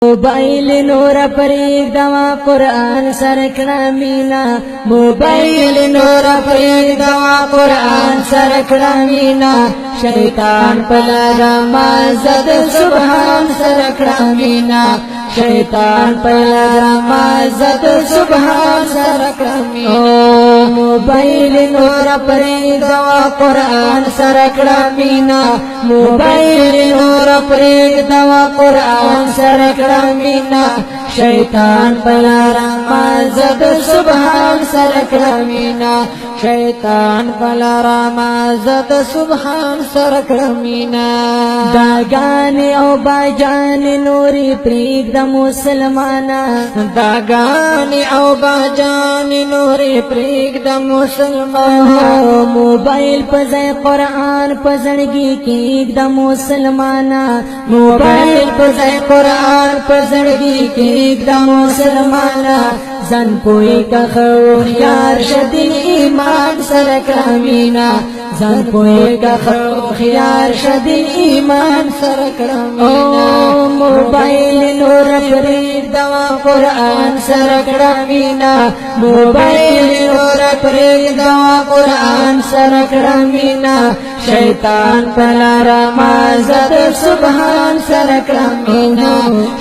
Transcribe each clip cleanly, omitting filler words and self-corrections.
موبایل نور پریگ دوا قرآن سرکڑا مینا موبایل نور پریگ دوا قرآن سرکڑا مینا شیطان پلا رمازد سبحان سرکڑا مینا شیطان پلا رمازد سبحان سرکڑا مینا موبایل نور پریگ دوا قرآن سرکڑا مینا موبایل نور پریگ دوا قرآن سرکڑا مینا شیطان پلا رمازد سبحان سرکڑا مینا شیطان پلا رمازد سبحان سرکڑا مینا داگانی او باجانی نوری پریگ دا مسلمانا داگانی او باجانی نوری پریگ دا مسلمانا موبایل پزای قرآن پزړګي کې دا مسلمانا موبایل پزای قرآن پزړګي کې دا مسلمانا زن پوئی کا خیار شدین ایمان سرکڑا مینا زن پوئی کا خیار شدین ایمان سرکڑا مینا موبایل نور پریگ دوا قرآن سرکڑا مینا موبایل نور پریگ دوا قرآن سرکڑا مینا شیطان پلا رمازد سبحان سرکڑا مینا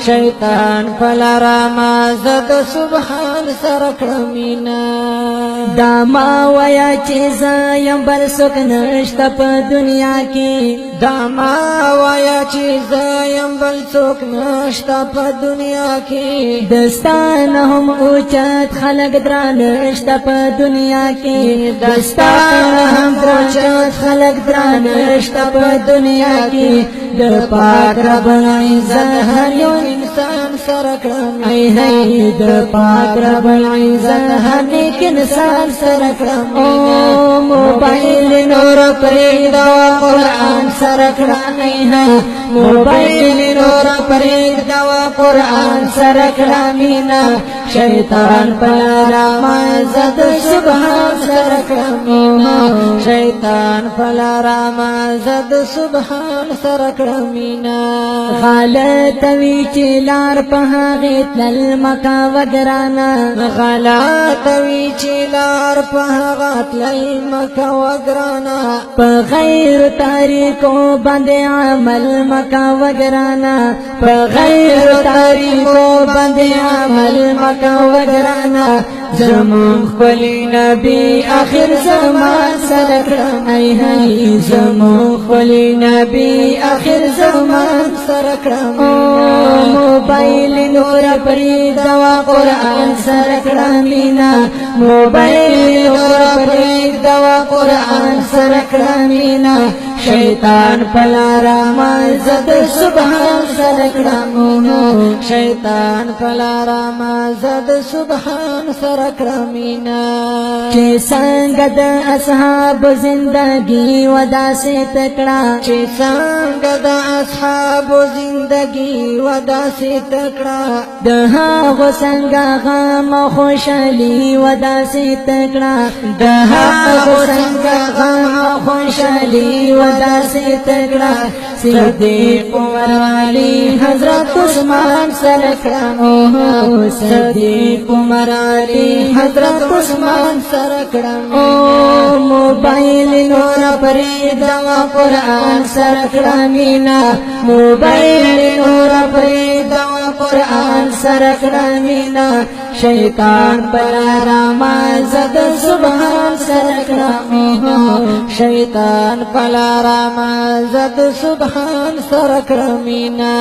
شیطان پلا رمازد سبحان سرکڑا مینا داما ویا چیزا یم بل سک نشتا پا دنیا کی داما ویا چیزا یم بل سک نشتا پا دنیا کی دستان هم اوچت خلق درا نشتا پا دنیا کی دستان هم اوچت خلق درا نشتا پا دنیا کی د پاک رب العزت هر یو انسان سرکڑا مینا د پاک رب العزت هر نیک انسان سرکڑا مینا موبایل نور پریگ دوا قرآن سرکڑا مینا موبایل نور پریگ دوا قرآن سرکڑا مینا شیطان پلا رمازد سبحان سرکڑا مینا شیطان پلا رمازد سبحان سرکڑا مینا غلط وی چلار پهاغت للمکا وگرانا غلط وی چلار پهاغت للمکا وگرانا بغیر تاریکو بند عمل مکا وگرانا بغیر تاریکو بند عمل مکا وگرانا زمون خلی نبی آخر زمان سرکڑا ای زمون خلی نبی آخر زمان سرکڑا موبایل نور پریگ دوا قرآن سرکڑا مینا موبایل نور پریگ دوا قرآن سرکڑا مینا شیطان پلا رمازد سبحان سرکڑا مینا شیطان پلا رمازد سبحان سرکڑا مینا چه سنگ دا اصحاب زندگی ودا سے تکڑا چه سنگ دا اصحاب زندگی ودا سے تکڑا دہا غو سنگا غام خوشالی ودا سے تکڑا دہا غو سنگا غام خوشالی ودا سے تکڑا صدیق عمر علی حضرت عثمان سرکڑا صدیق عمر علی حضرت عثمان سرکڑا موبایل نور پریگ دوا قرآن سرکڑا مینا موبایل نور پریگ دوا قرآن سرکڑا مینا شیطان پلا رمازد سبحان سرکڑا مینا شیطان پلا رمازد سبحان سرکڑا مینا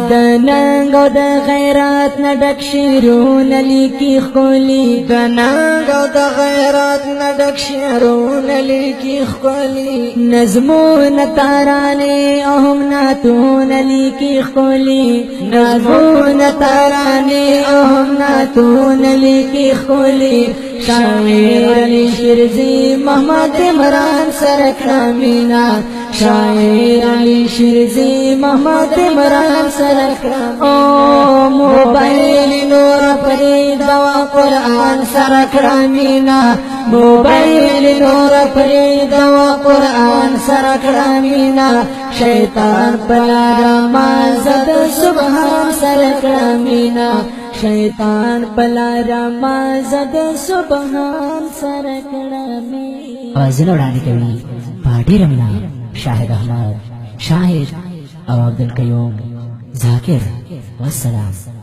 د ننګ او د غیرات نه ډک شعرونه لیکي ښکلي د ننګ او د غیرات نه ډک شعرونه لیکي ښکلي نظمونه ترانې او هم نعتونه لیکي ښکلي نظمونه ترانې او هم نعتونه لیکي ښکلي شاعر علی شیرزی محمد عمران سرکڑا مینا شاعر علی شیرزی محمد عمران سرکڑا موبایل نور پریگ دوا قرآن سرکڑا مینا موبایل نور پریگ دوا قرآن سرکڑا مینا شیطان پلا رمازد سبحان سرکڑا مینا شیطان پلا رمازد سبحان سرکڑا مینا آوازونه وړاندې کوي په ډېره مینه شاهد احمد شاهد او عبدالقیوم ذاکر والسلام.